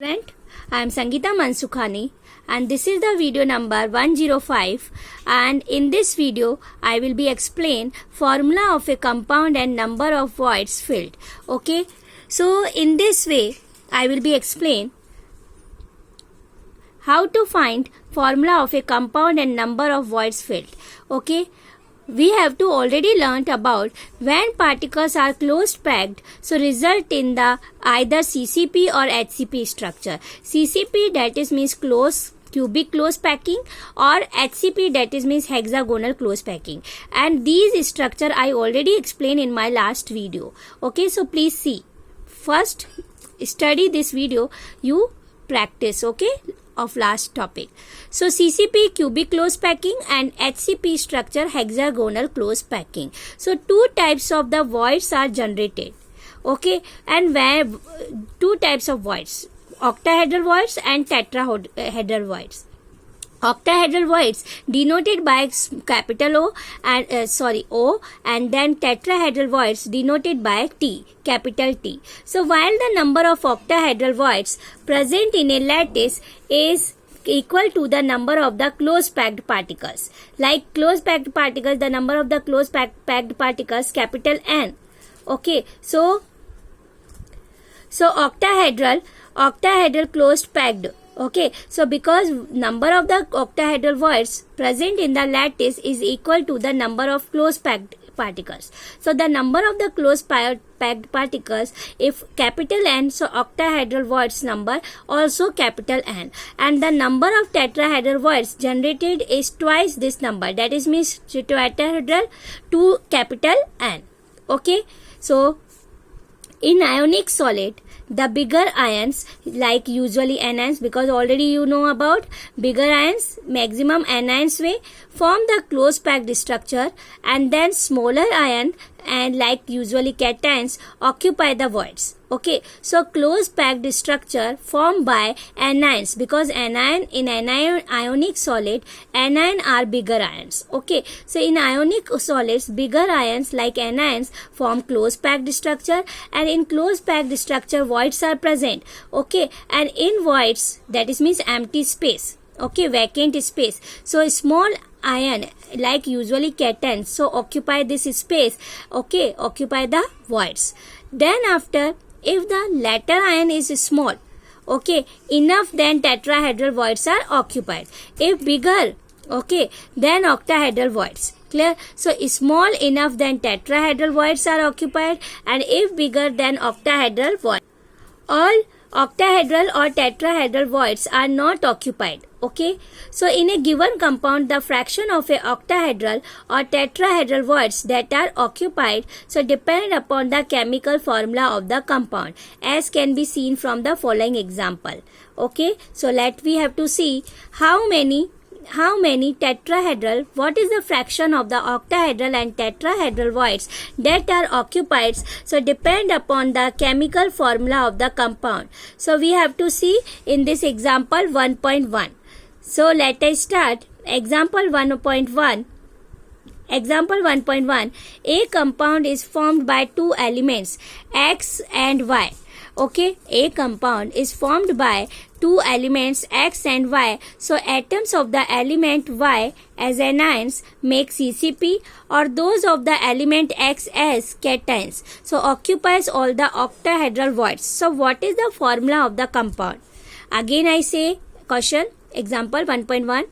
Friend, I am Sangeeta Mansukhani and this is the video number 105, and in this video I will be explain formula of a compound and number of voids filled. Okay, so in this way I will be explain how to find formula of a compound and number of voids filled. Okay, we have to already learnt about when particles are closed packed, so result in the either CCP or HCP structure. CCP, that is means close cubic close packing, or HCP, that is means hexagonal close packing, and these structure I already explained in my last video. Okay, so please see, first study this video, you practice, okay, of last topic. So CCP cubic close packing and HCP structure hexagonal close packing. So two types of the voids are generated. Okay, and where two types of voids, octahedral voids and tetrahedral voids. Octahedral voids denoted by capital O and O, and then tetrahedral voids denoted by T, capital T. So while the number of octahedral voids present in a lattice is equal to the number of the close packed particles. Like close packed particles, the number of the close packed particles capital N. Okay, so octahedral closed packed. Okay, so because number of the octahedral voids present in the lattice is equal to the number of close packed particles. So the number of the close packed particles, if capital N, so octahedral voids number also capital N, and the number of tetrahedral voids generated is twice this number, that is means tetrahedral to capital N. Okay, so in ionic solid, the bigger ions, like usually anions, because already you know about bigger ions, maximum anions way, form the close packed structure, and then smaller ion and like usually cations occupy the voids. Okay, so close packed structure formed by anions, because anion in ionic solid, anion are bigger ions. Okay, so in ionic solids, bigger ions like anions form close packed structure, and in close packed structure voids are present. Okay, and in voids, that is means empty space. Okay, vacant space. So small ion like usually cations, so occupy this space. Okay, occupy the voids. Then after, if the latter ion is small, okay, enough, then tetrahedral voids are occupied. If bigger, okay, then octahedral voids. Clear? So small enough, then tetrahedral voids are occupied, and if bigger, then octahedral voids. All octahedral or tetrahedral voids are not occupied. Okay, so in a given compound, the fraction of a octahedral or tetrahedral voids that are occupied, so depend upon the chemical formula of the compound, as can be seen from the following example. Okay, so we have to see how many tetrahedral, what is the fraction of the octahedral and tetrahedral voids that are occupied, so depend upon the chemical formula of the compound. So we have to see in this example 1.1. So let us start example 1.1. Example 1.1. A compound is formed by two elements X and Y. Okay, a compound is formed by two elements X and Y. So atoms of the element Y as anions make CCP, or those of the element X as cations. So occupies all the octahedral voids. So what is the formula of the compound? Again I say question, example 1.1.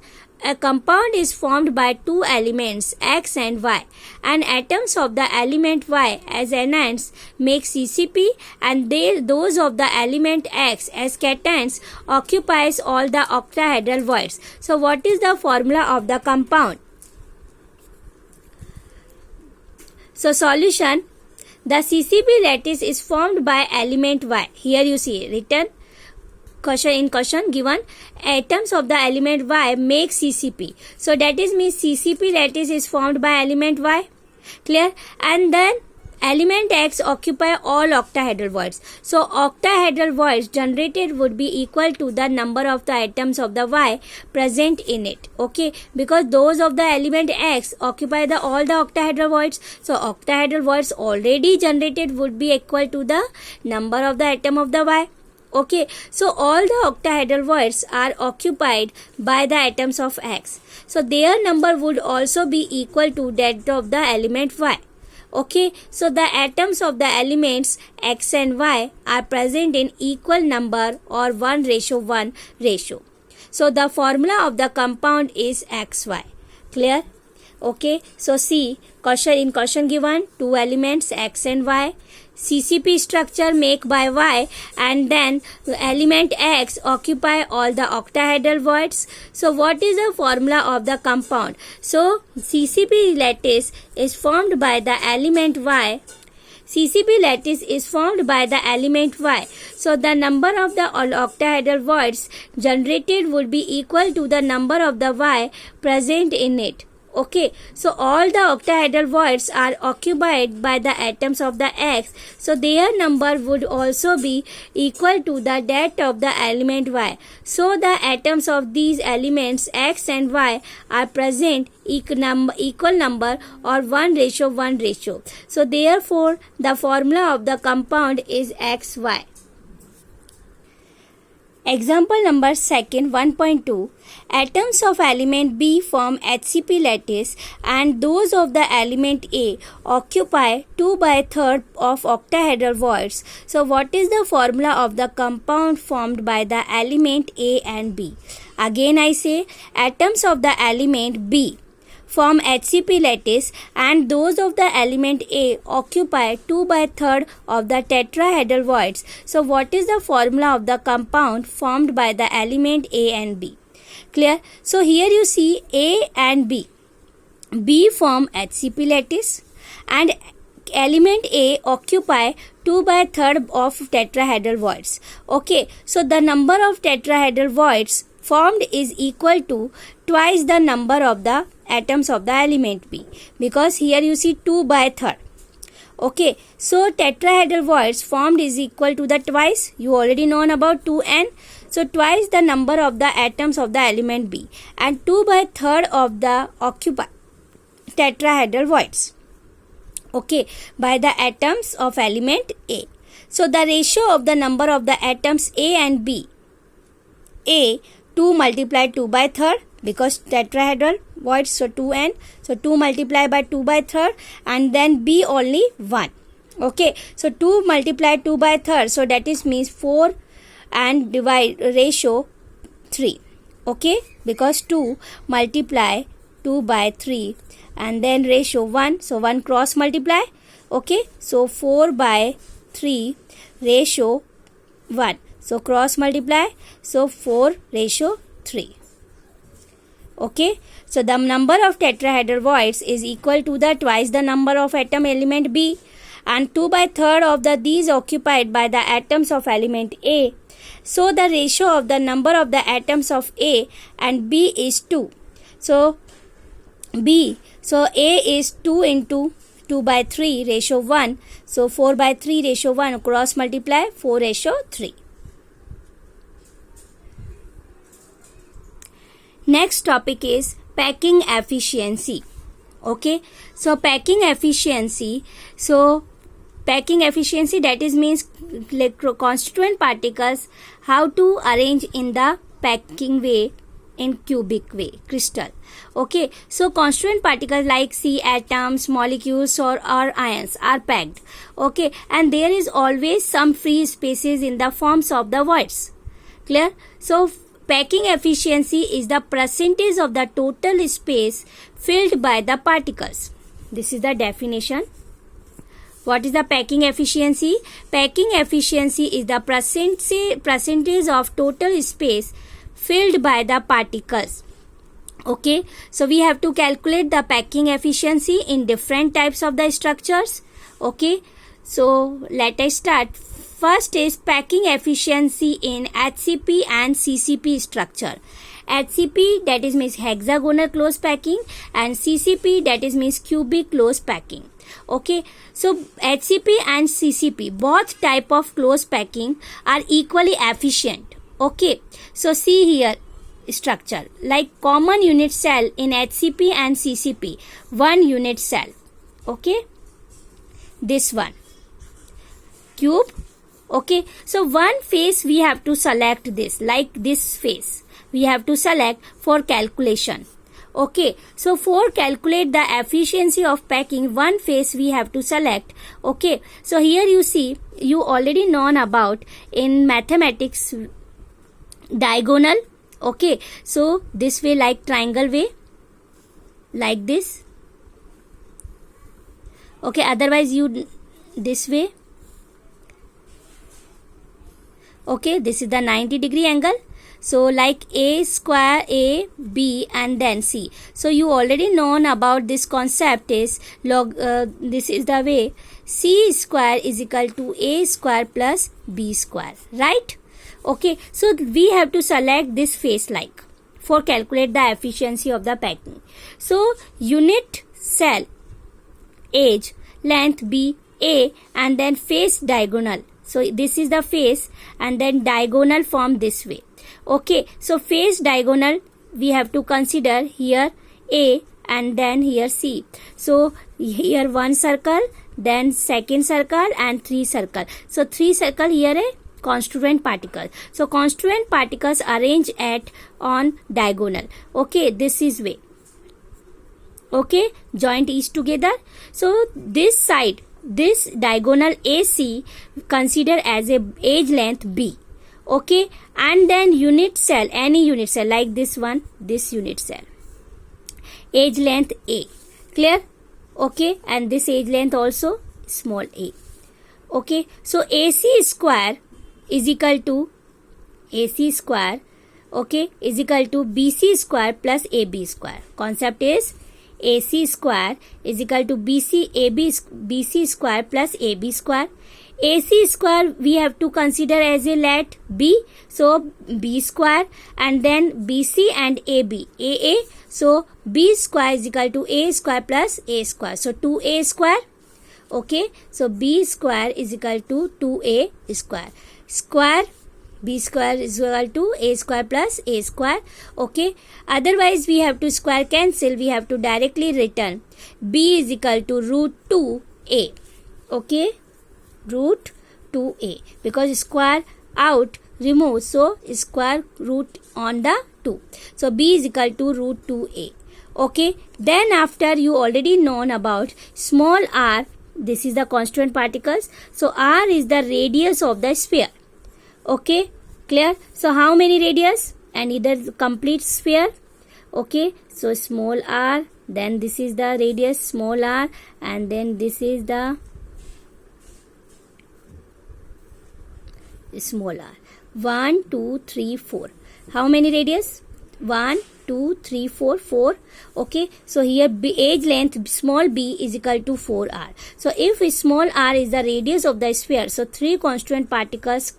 A compound is formed by two elements X and Y, and atoms of the element Y as anions make CCP, and those of the element X as cations occupies all the octahedral voids. So what is the formula of the compound? So solution, the CCP lattice is formed by element Y. Here you see written question given atoms of the element Y make CCP. So that is means CCP lattice is formed by element Y. Clear? And then element X occupy all octahedral voids. So octahedral voids generated would be equal to the number of the atoms of the Y present in it. Okay, because those of the element X occupy all the octahedral voids. So octahedral voids already generated would be equal to the number of the atom of the Y. Okay, so all the octahedral voids are occupied by the atoms of X. So their number would also be equal to that of the element Y. Okay, so the atoms of the elements X and Y are present in equal number or 1:1 ratio. So the formula of the compound is XY. Clear? Okay, so see, question given 2 elements X and Y. CCP structure make by Y, and then element X occupy all the octahedral voids. So what is the formula of the compound? So CCP lattice is formed by the element Y. CCP lattice is formed by the element Y. So the number of the octahedral voids generated would be equal to the number of the Y present in it. Okay, so all the octahedral voids are occupied by the atoms of the X, so their number would also be equal to the that of the element Y. So the atoms of these elements X and Y are present equal number or 1:1 ratio. So therefore the formula of the compound is XY. Example number 1.2. Atoms of element B form HCP lattice and those of the element A occupy 2/3 of octahedral voids. So what is the formula of the compound formed by the element A and B? Again I say, atoms of the element B form HCP lattice and those of the element A occupy 2/3 of the tetrahedral voids. So what is the formula of the compound formed by the element A and B? Clear? So here you see A and B. B form HCP lattice and element A occupy 2/3 of tetrahedral voids. Okay, so the number of tetrahedral voids formed is equal to twice the number of the atoms of the element B, because here you see 2/3. Okay, so tetrahedral voids formed is equal to the twice, you already known about 2n, so twice the number of the atoms of the element B and 2/3 of the occupied tetrahedral voids, okay, by the atoms of element A. So the ratio of the number of the atoms A and B, A 2 multiplied 2/3 because tetrahedral voids, so 2n, so 2 multiplied by 2/3 and then B only 1. Okay, so 2 multiplied 2/3, so that is means 4 and divide ratio 3. Okay, because 2 multiply 2/3 and then ratio 1, so 1 cross multiply. Okay, so 4/3 ratio 1, so cross multiply, so 4:3. Okay, so the number of tetrahedral voids is equal to the twice the number of atom element B and 2/3 of these occupied by the atoms of element A. So the ratio of the number of the atoms of A and B is 2. So A is 2 into 2/3 ratio 1, so 4/3 ratio 1 cross multiply 4:3. Next topic is packing efficiency. Okay, so packing efficiency, that is means constituent particles how to arrange in the packing way in cubic way crystal. Okay, so constituent particles like C atoms, molecules or ions are packed. Okay, and there is always some free spaces in the forms of the voids. Clear? So packing efficiency is the percentage of the total space filled by the particles. This is the definition. What is the packing efficiency? Packing efficiency is the percentage of total space filled by the particles. Okay, so we have to calculate the packing efficiency in different types of the structures. Okay, so let us start. First is packing efficiency in HCP and CCP structure. HCP, that is means hexagonal close packing, and CCP, that is means cubic close packing. Okay, so HCP and CCP, both type of close packing are equally efficient. Okay, so see here structure like common unit cell in HCP and CCP, 1 unit cell. Okay, this one cube Okay, so one face we have to select this, like this face we have to select for calculation. Okay, so for calculate the efficiency of packing, one face we have to select. Okay, so here you see, you already known about in mathematics diagonal. Okay, so this way, like triangle way, like this. Okay, otherwise you this way. Okay, this is the 90-degree angle. So like a square, a, b, and then c. So you already known about this concept is log. This is the way c square is equal to a square plus b square, right? Okay, so we have to select this face like for calculate the efficiency of the packing. So unit cell edge length be a, and then face diagonal. So this is the face, and then diagonal form this way. Okay, so face diagonal we have to consider here A and then here C. So here one circle, then second circle, and three circle. So three circle here a constituent particle. So constituent particles arrange at on diagonal. Okay, this is way. Okay, joint is together. So this side, this diagonal AC consider as a edge length B. Okay, and then unit cell, any unit cell like this one, this unit cell, edge length A. Clear? Okay, and this edge length also small a. Okay, so AC square is equal to AC square, okay, is equal to BC square plus AB square. Concept is AC square is equal to BC square plus AB square. AC square we have to consider as a let B, so B square, and then BC and AB, AA, so B square is equal to A square plus A square, so 2A square. Okay, so B square is equal to 2A square. Square B square is equal to A square plus A square. Okay, otherwise we have to square cancel, we have to directly return B is equal to root 2A. Okay, root 2A, because square out remove, so square root on the 2. So B is equal to root 2A. Okay, then after you already known about small r, this is the constituent particles. So r is the radius of the sphere. Okay, clear? So how many radius? And either complete sphere. Okay, so small r, then this is the radius small r, and then this is the small r. 1, 2, 3, 4. How many radius? 1, 2, 3, 4, 4. Okay, so here edge length small b is equal to 4r. So if small r is the radius of the sphere, so three constituent particles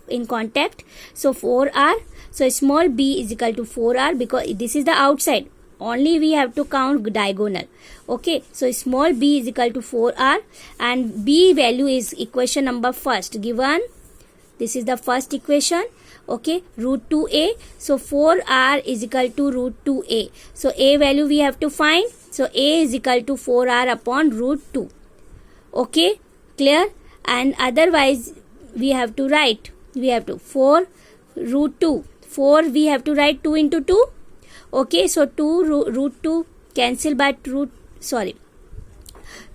in contact, so 4r. So small b is equal to 4r, because this is the outside, only we have to count diagonal. Okay, so small b is equal to 4r, and b value is equation number first given. This is the first equation. Okay, root 2a. So 4r is equal to root 2a. So a value we have to find. So a is equal to 4r upon root 2. Okay, clear? And otherwise we have to write. We have to 4 root 2. 4 we have to write 2 into 2. Okay, so 2 root 2 cancel by root, sorry,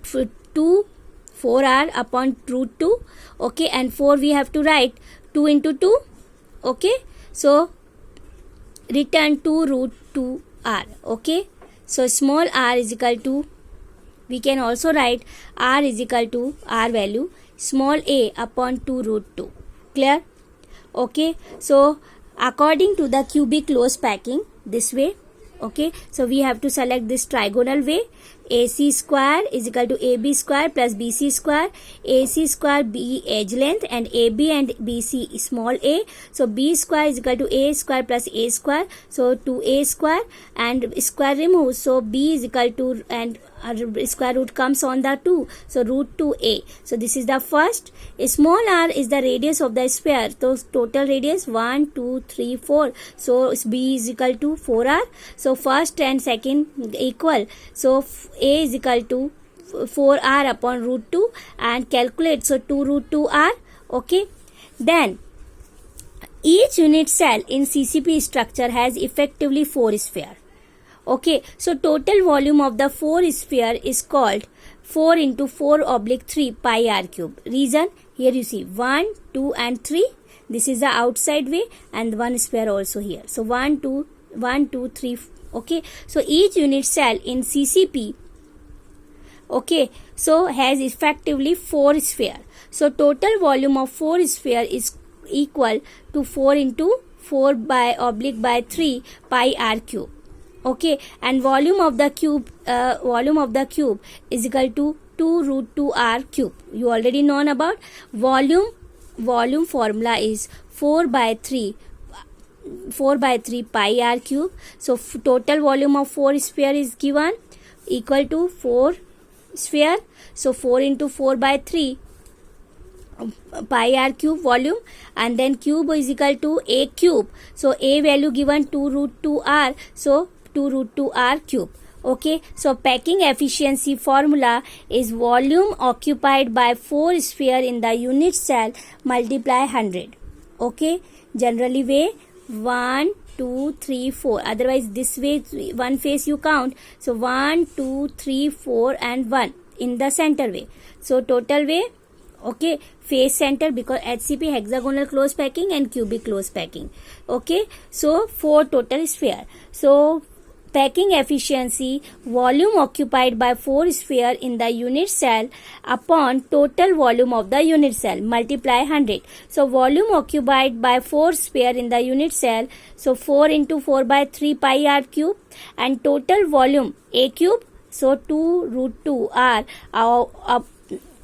2 4r upon root 2. Okay, and 4 we have to write 2 into 2. Okay, so return 2 root 2r. Okay, so small r is equal to, we can also write r is equal to r value small a upon 2 root 2. Clear? Okay, so according to the cubic close packing, this way. Okay, so we have to select this trigonal way. AC square is equal to AB square plus BC square. AC square B edge length, and AB and BC small a. So B square is equal to A square plus A square. So 2A square, and square remove. So B is equal to, and square root comes on the 2. So root 2A. So this is the first. Small r is the radius of the sphere. So total radius 1, 2, 3, 4. So B is equal to 4r. So first and second equal. So A is equal to 4r upon root 2, and calculate. So 2 root 2r. Okay, Then each unit cell in CCP structure has effectively 4 sphere. Okay, so total volume of the 4 sphere is called 4 into 4 oblique 3 pi r cube. Reason, here you see 1, 2 and 3. This is the outside way and one sphere also here. So 1, 2, 3. Okay, so each unit cell in CCP, okay, so has effectively 4 sphere. So total volume of 4 sphere is equal to 4 into 4 by oblique by 3 pi r cube. Okay, and volume of the cube is equal to 2 root 2 r cube. You already known about volume formula is 4 by 3 pi r cube. So total volume of 4 sphere is given equal to 4 sphere. So 4 into 4 by 3 pi r cube volume, and then cube is equal to a cube. So a value given 2 root 2 r. So 2 root 2 r cube. Okay, so packing efficiency formula is volume occupied by 4 sphere in the unit cell multiply 100. Okay, generally way 1, 2, 3, 4. Otherwise this way one face you count. So 1, 2, 3, 4 and 1 in the center way. So total way, okay, face center because HCP hexagonal close packing and cubic close packing. Okay, so 4 total sphere. So packing efficiency, volume occupied by 4 sphere in the unit cell upon total volume of the unit cell multiply 100. So volume occupied by 4 sphere in the unit cell, so 4 into 4 by 3 pi r cube, and total volume a cube, so 2 root 2 r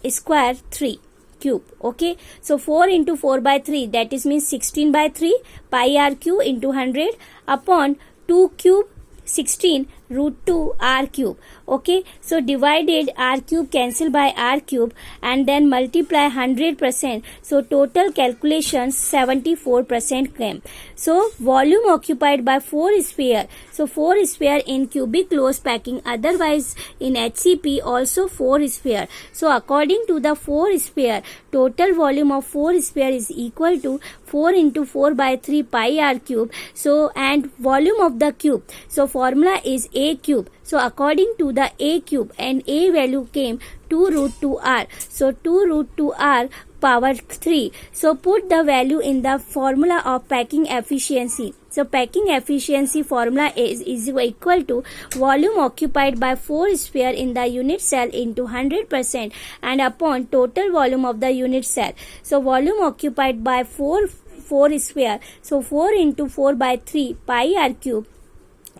square 3 cube. Okay, so 4 into 4 by 3, that is means 16 by 3 pi r cube into 100 upon 2 cube 16 root 2 r cube. Okay, so divided r cube cancel by r cube and then multiply 100%. So total calculation 74% came. So volume occupied by 4 sphere. So 4 sphere in cubic close packing, otherwise in HCP also 4 sphere. So according to the 4 sphere, total volume of 4 sphere is equal to 4 into 4 by 3 pi r cube. So and volume of the cube, so formula is a cube. So according to the a cube, and a value came 2 root 2 r. So 2 root 2 r power 3. So put the value in the formula of packing efficiency. So packing efficiency formula is equal to volume occupied by 4 sphere in the unit cell into 100% and upon total volume of the unit cell. So volume occupied by 4 sphere. So 4 into 4 by 3 pi r cube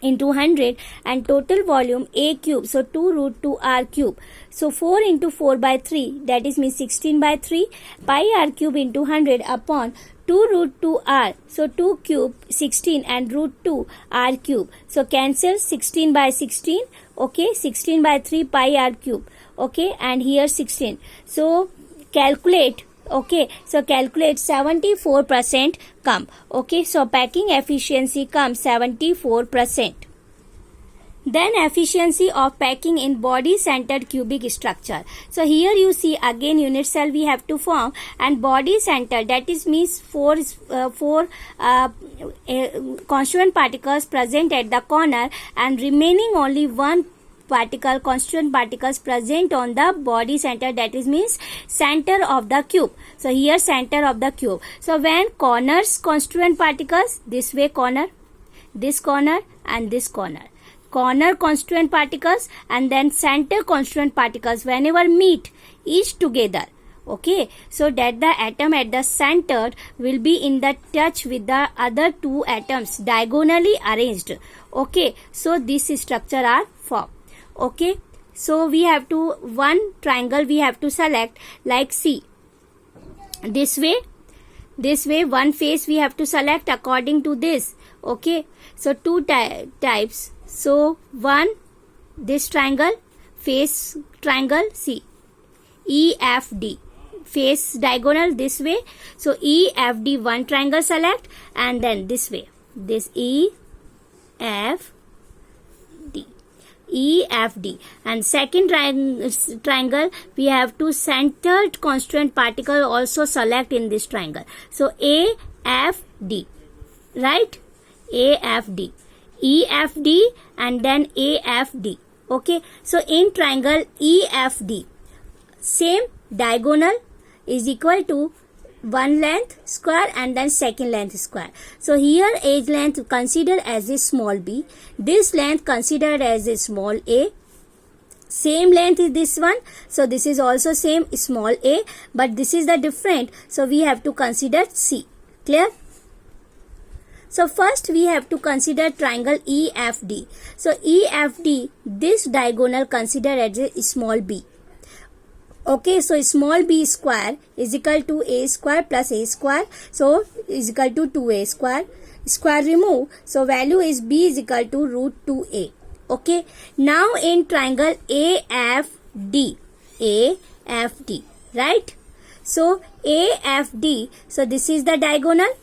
into 100 and total volume a cube, so 2 root 2 r cube. So 4 into 4 by 3, that is means 16 by 3 pi r cube into 100 upon 2 root 2 r. So 2 cube 16 and root 2 r cube. So cancel 16 by 16. Okay, 16 by 3 pi r cube. Okay, and here 16. So calculate. Okay, so calculate 74% come. Okay, so packing efficiency comes 74%. Then efficiency of packing in body centered cubic structure. So here you see again unit cell we have to form, and body center, that is means four constituent particles present at the corner and remaining only one particle, constituent particles present on the body center, that is means center of the cube. So here center of the cube. So when corners constituent particles, this way corner, this corner and this corner, corner constituent particles and then center constituent particles whenever meet each together. Okay, so that the atom at the center will be in the touch with the other two atoms diagonally arranged. Okay, so this structure are formed. Okay, so we have to, one triangle we have to select like C. This way one face we have to select according to this. Okay, so two types. So one, this triangle, face triangle C, E F D, face diagonal this way. So E F D one triangle select, and then this way, this E F D. EFD. And second triangle, we have two centered constituent particle also select in this triangle. So AFD, right? AFD, EFD, and then AFD. Okay, so in triangle EFD, same diagonal is equal to one length square and then second length square. So here edge length considered as a small b, this length considered as a small a, same length is this one, so this is also same small a, but this is the different, so we have to consider c. Clear? So first we have to consider triangle EFD. So EFD, this diagonal considered as a small b. Okay, so small b square is equal to a square plus a square, so is equal to 2a square. Square remove, so value is b is equal to root 2a. Okay, now in triangle AFD, AFD, right? So AFD, so this is the diagonal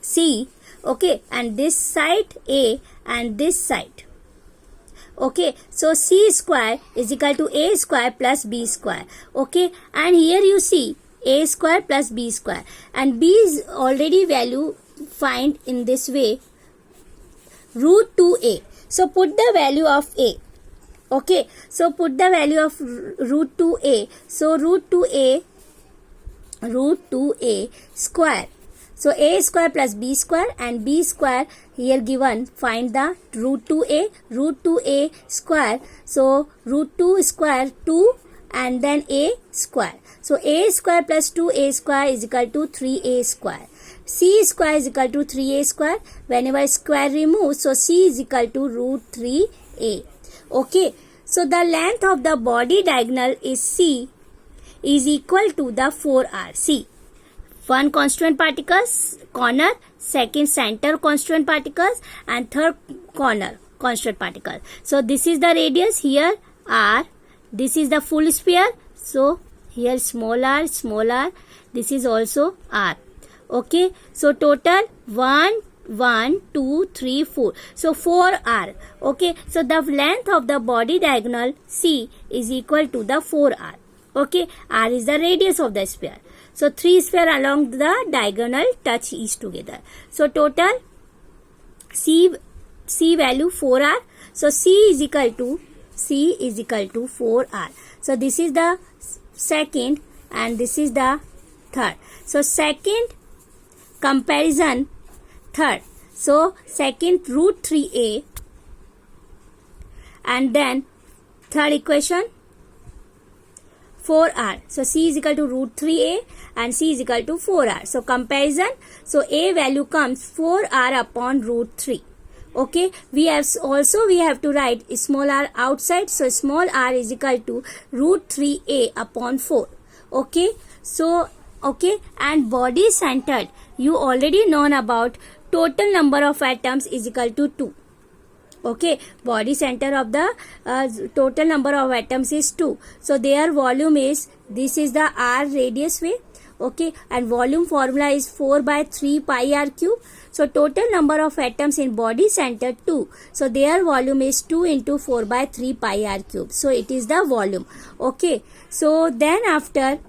C, okay, and this side A and this side. Okay, so c square is equal to a square plus b square. Okay, and here you see a square plus b square, and b is already value find in this way, root 2a. So put the value of a. Okay, so put the value of root 2a. So root 2a square. So a square plus b square and b square here given, find the root 2a square. So root 2 square 2 and then a square. So a square plus 2a square is equal to 3a square. C square is equal to 3a square. Whenever square removed, so c is equal to root 3a. Okay, so the length of the body diagonal is c is equal to the 4r. See, one constituent particles corner, second center constituent particles, and third corner constituent particle. So this is the radius, here r, this is the full sphere, so here small r, this is also r. Okay, so total 1 2 3 4, so 4r. Okay, so the length of the body diagonal C is equal to the 4r. Okay, r is the radius of the sphere. So 3 sphere along the diagonal touch each together. So total C value 4r. So C is equal to 4r. So this is the second and this is the third. So second comparison third. So second root 3a, and then third equation 4r. So c is equal to root 3a and c is equal to 4r. So comparison, so a value comes 4r upon root 3. Okay, we have to write small r outside. So small r is equal to root 3a upon 4. Okay, so okay, and body centered, you already known about total number of atoms is equal to 2. Okay, body center of the total number of atoms is 2. So their volume is, this is the r radius way. Okay, and volume formula is 4 by 3 pi r cube. So total number of atoms in body center 2. So their volume is 2 into 4 by 3 pi r cube. So it is the volume. Okay, so then after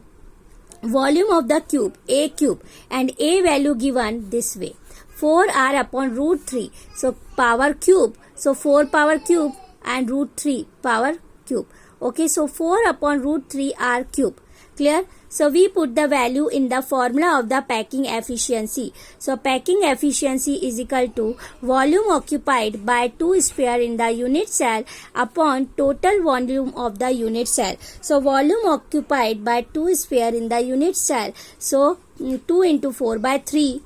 volume of the cube, a cube, and a value given this way, 4r upon root 3. So power cube, so 4 power cube and root 3 power cube. Okay, so 4 upon root 3 r cube. Clear? So we put the value in the formula of the packing efficiency. So packing efficiency is equal to volume occupied by 2 sphere in the unit cell upon total volume of the unit cell. So volume occupied by 2 sphere in the unit cell. So 2 into 4 by 3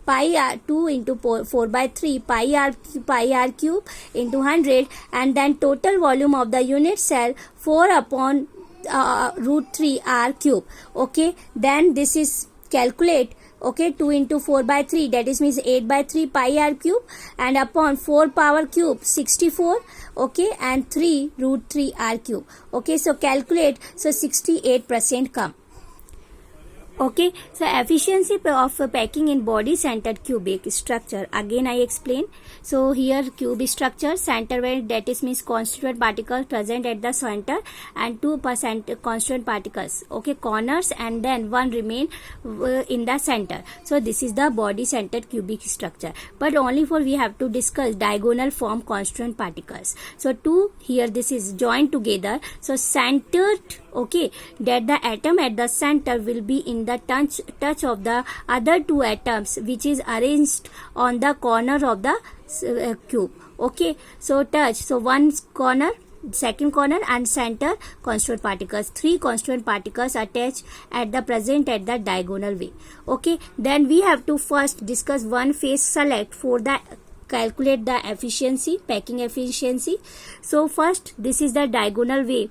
pi r, 2 into 4 by 3 pi r cube into 100, and then total volume of the unit cell 4 upon root 3 r cube. Okay, then this is calculate. Okay, 2 into 4 by 3, that is means 8 by 3 pi r cube, and upon 4 power cube 64. Okay, and 3 root 3 r cube. Okay, so calculate, so 68% come. Okay, so efficiency of packing in body centered cubic structure. Again, I explain. So here cube structure, center where that is means constituent particles present at the center and 2% constituent particles. Okay, corners and then one remain in the center. So this is the body centered cubic structure. But only for we have to discuss diagonal form constituent particles. So two here this is joined together. So centered. Okay, that the atom at the center will be in the touch of the other two atoms which is arranged on the corner of the cube. Okay, so touch, so one corner, second corner and center constituent particles, three constituent particles attached at the present at the diagonal way. Okay, then we have to first discuss one phase select for the calculate the efficiency, packing efficiency. So first this is the diagonal way,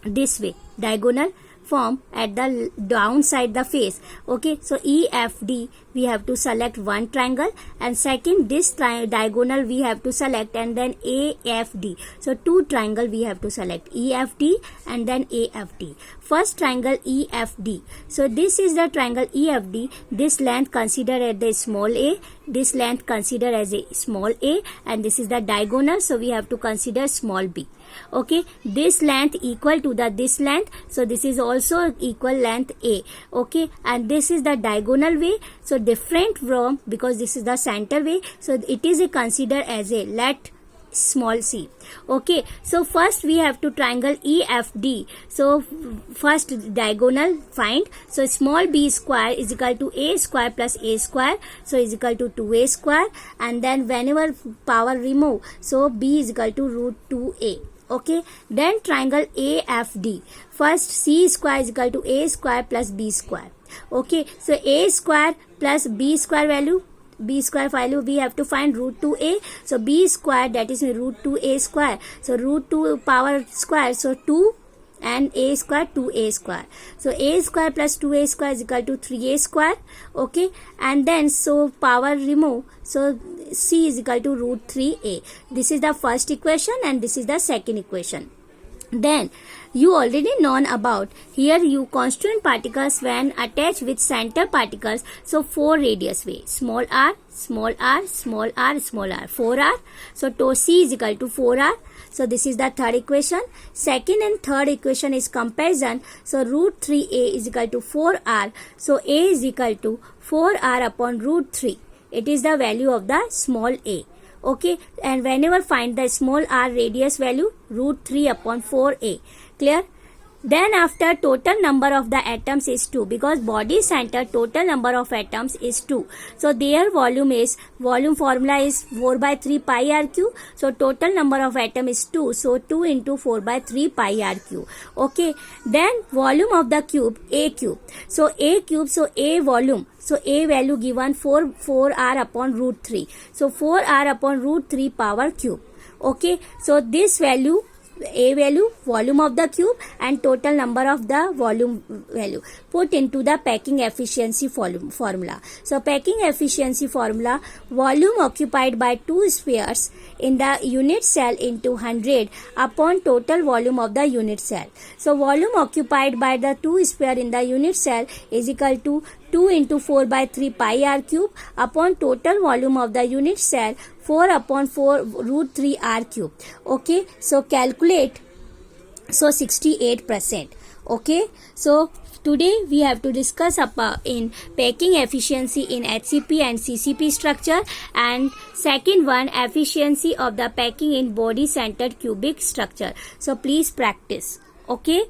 this way diagonal form at the downside the face. Okay, so EFD we have to select one triangle and second this diagonal we have to select and then AFD. So two triangle we have to select, EFD and then AFD. First triangle EFD. So this is the triangle EFD. This length consider as the small a, this length consider as a small a, and this is the diagonal, so we have to consider small b. Okay, this length equal to the this length, so this is also equal length a. Okay, and this is the diagonal way, so different from, because this is the center way, so it is considered as a let small c. Okay, so first we have to triangle EFD. So first diagonal find, so small b square is equal to a square plus a square, so is equal to 2a square, and then whenever power remove, so b is equal to root 2a. Okay, then triangle AFD. First c square is equal to a square plus b square. Okay, so a square plus b square value, b square value we have to find root 2a. So b square, that is root 2a square. So root 2 power square, so 2 and a square 2a square. So a square plus 2a square is equal to 3a square. Okay, and then so power remove, so c is equal to root 3a. This is the first equation and this is the second equation. Then you already known about here you constituent particles when attached with center particles, so 4 radius way, small r, small r, small r, small r, 4r. So to c is equal to 4r. So this is the third equation. Second and third equation is comparison. So root 3a is equal to 4r. So a is equal to 4r upon root 3. It is the value of the small a. Okay, and whenever find the small r radius value, root 3 upon 4a. Clear? Then after total number of the atoms is 2, because body center total number of atoms is 2. So their volume formula is 4 by 3 pi r cube. So total number of atom is 2. So 2 into 4 by 3 pi r cube. Okay. Then volume of the cube, a cube. So a cube, so a volume. So a value given 4r upon root 3. So 4r upon root 3 power cube. Okay. So this value, a value, volume of the cube and total number of the volume value put into the packing efficiency formula. So packing efficiency formula, volume occupied by two spheres in the unit cell into 100 upon total volume of the unit cell. So volume occupied by the two sphere in the unit cell is equal to 2 into 4 by 3 pi r cube upon total volume of the unit cell 4 upon 4 root 3 r cube. Okay, so calculate, so 68%. Okay, so today we have to discuss in packing efficiency in HCP and CCP structure, and second one efficiency of the packing in body centered cubic structure. So please practice. Okay.